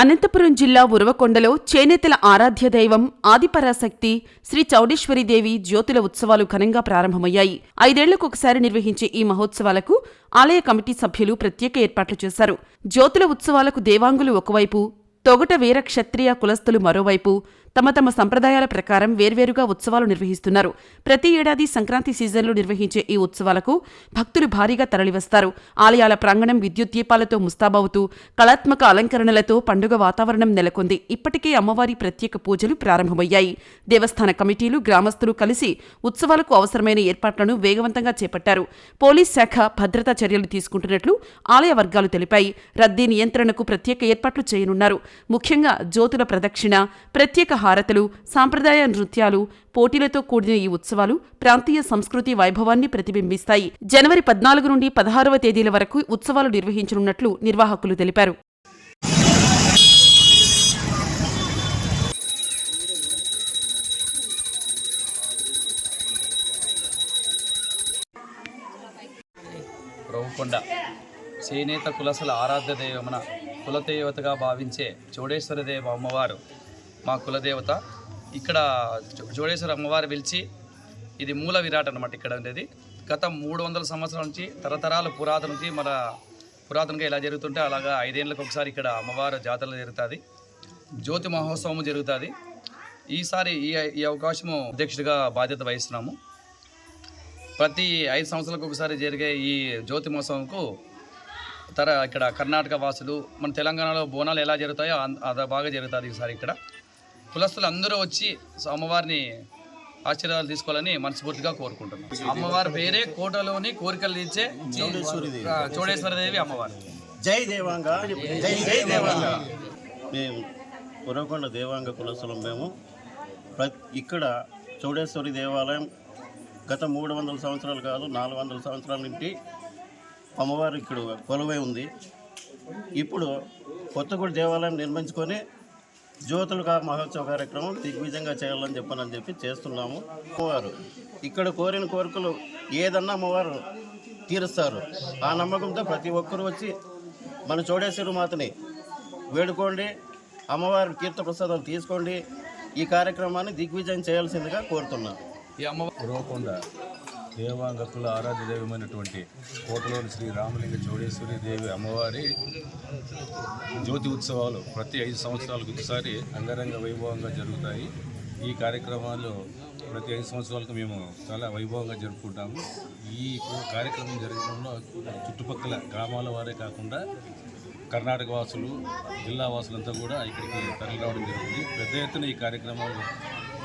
అనంతపురం జిల్లా ఉరవకొండలో చేనేతల ఆరాధ్య దైవం ఆదిపరాశక్తి శ్రీ చౌడేశ్వరీదేవి జ్యోతుల ఉత్సవాలు ఘనంగా ప్రారంభమయ్యాయి. 5 ఏళ్లకొకసారి నిర్వహించే ఈ మహోత్సవాలకు ఆలయ కమిటీ సభ్యులు ప్రత్యేక ఏర్పాట్లు చేశారు. జ్యోతుల ఉత్సవాలకు దేవాంగులు ఒకవైపు, తొగట వీర క్షత్రియ కులస్తులు మరోవైపు తమ తమ సంప్రదాయాల ప్రకారం వేర్వేరుగా ఉత్సవాలు నిర్వహిస్తున్నారు. ప్రతి ఏడాది సంక్రాంతి సీజన్లో నిర్వహించే ఈ ఉత్సవాలకు భక్తులు భారీగా తరలివస్తారు. ఆలయాల ప్రాంగణం విద్యుత్ దీపాలతో ముస్తాబవుతూ కళాత్మక అలంకరణలతో పండుగ వాతావరణం నెలకొంది. ఇప్పటికే అమ్మవారి ప్రత్యేక పూజలు ప్రారంభమయ్యాయి. దేవస్థాన కమిటీలు, గ్రామస్తులు కలిసి ఉత్సవాలకు అవసరమైన ఏర్పాట్లను వేగవంతంగా చేపట్టారు. పోలీస్ శాఖ భద్రతా చర్యలు తీసుకుంటున్నట్లు ఆలయ వర్గాలు తెలిపాయి. రద్దీ నియంత్రణకు ప్రత్యేక ఏర్పాట్లు చేయనున్నారు. ముఖ్యంగా జ్యోతుల ప్రదక్షిణ, ప్రత్యేక హారతులు, సాంప్రదాయ నృత్యాలు, పోటీలతో కూడిన ఈ ఉత్సవాలు ప్రాంతీయ సంస్కృతి వైభవాన్ని ప్రతిబింబిస్తాయి. జనవరి 14 నుండి 16వ తేదీల వరకు ఉత్సవాలు నిర్వహించనున్నట్లు నిర్వాహకులు తెలిపారు. ఉరవకొండ చేనేత కులసల ఆరాధ్య దైవమున కులదేవతగా భావించే చౌడేశ్వరీదేవి అమ్మవారు మా కులదేవత. ఇక్కడ చౌడేశ్వరి అమ్మవారు పిలిచి ఇది మూల విరాట్ అన్నమాట. ఇక్కడ ఉండేది గత 300 సంవత్సరాల నుంచి తరతరాల పురాతన నుంచి మన పురాతనంగా ఎలా జరుగుతుంటే అలాగా 5 ఏళ్ళకి ఒకసారి ఇక్కడ అమ్మవారు జాతరలు జరుగుతుంది. జ్యోతి మహోత్సవం జరుగుతుంది. ఈసారి ఈ అవకాశము అధ్యక్షుడిగా బాధ్యత వహిస్తున్నాము. ప్రతి 5 సంవత్సరాలకు ఒకసారి జరిగే ఈ జ్యోతి మహోత్సవంకు ఇక్కడ కర్ణాటక వాసులు, మన తెలంగాణలో బోనాలు ఎలా జరుగుతాయో అది బాగా జరుగుతుంది. ఈసారి ఇక్కడ కులస్తులు అందరూ వచ్చి అమ్మవారిని ఆశీర్వాదాలు తీసుకోవాలని మనస్ఫూర్తిగా కోరుకుంటున్నాం. అమ్మవారి పేరే కోటలోని కోరికలు తీర్చే చౌడేశ్వరీదేవి అమ్మవారు. జై దేవాంగ, జై జై దేవాంగ. మేము ఉరవకొండ దేవాంగ కులస్తులం. మేము ఇక్కడ చౌడేశ్వరి దేవాలయం గత 300 సంవత్సరాలు కాదు 400 సంవత్సరాల నుండి అమ్మవారు ఇక్కడ కొలువై ఉంది. ఇప్పుడు కొత్తగూడ దేవాలయం నిర్మించుకొని జ్యోతులుగా మహోత్సవ కార్యక్రమం దిగ్విజయంగా చేయాలని చెప్పి చేస్తున్నాము. అమ్మవారు ఇక్కడ కోరిన కోరికలు ఏదన్నా అమ్మవారు తీరుస్తారు. ఆ నమ్మకంతో ప్రతి ఒక్కరూ వచ్చి మన చౌడేశ్వరి మాతని వేడుకోండి, అమ్మవారి తీర్థ ప్రసాదాలు తీసుకోండి. ఈ కార్యక్రమాన్ని దిగ్విజయం చేయాల్సిందిగా కోరుతున్నాను. ఈ అమ్మవారు ఉరవకొండ దేవాంగ కుల ఆరాధ్య దైవమైనటువంటి కోటలోని శ్రీ రామలింగ చౌడేశ్వరి దేవి అమ్మవారి జ్యోతి ఉత్సవాలు ప్రతి 5 సంవత్సరాలకు ఒకసారి అంగరంగ వైభవంగా జరుగుతాయి. ఈ కార్యక్రమాలు ప్రతి 5 సంవత్సరాలకు మేము చాలా వైభవంగా జరుపుకుంటాము. ఈ కార్యక్రమం జరగడంలో చుట్టుపక్కల గ్రామాల వారే కాకుండా కర్ణాటక వాసులు, జిల్లా వాసులంతా కూడా ఇక్కడికి తరలి రావడం జరుగుతుంది. పెద్ద ఎత్తున ఈ కార్యక్రమాలు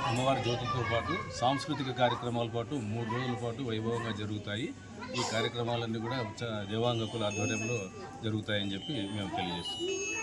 అమ్మవారి జ్యోతులతో పాటు సాంస్కృతిక కార్యక్రమాల పాటు 3 రోజుల పాటు వైభవంగా జరుగుతాయి. ఈ కార్యక్రమాలన్నీ కూడా దేవాంగ కుల ఆధ్వర్యంలో జరుగుతాయని చెప్పి మేము తెలియజేస్తున్నాం.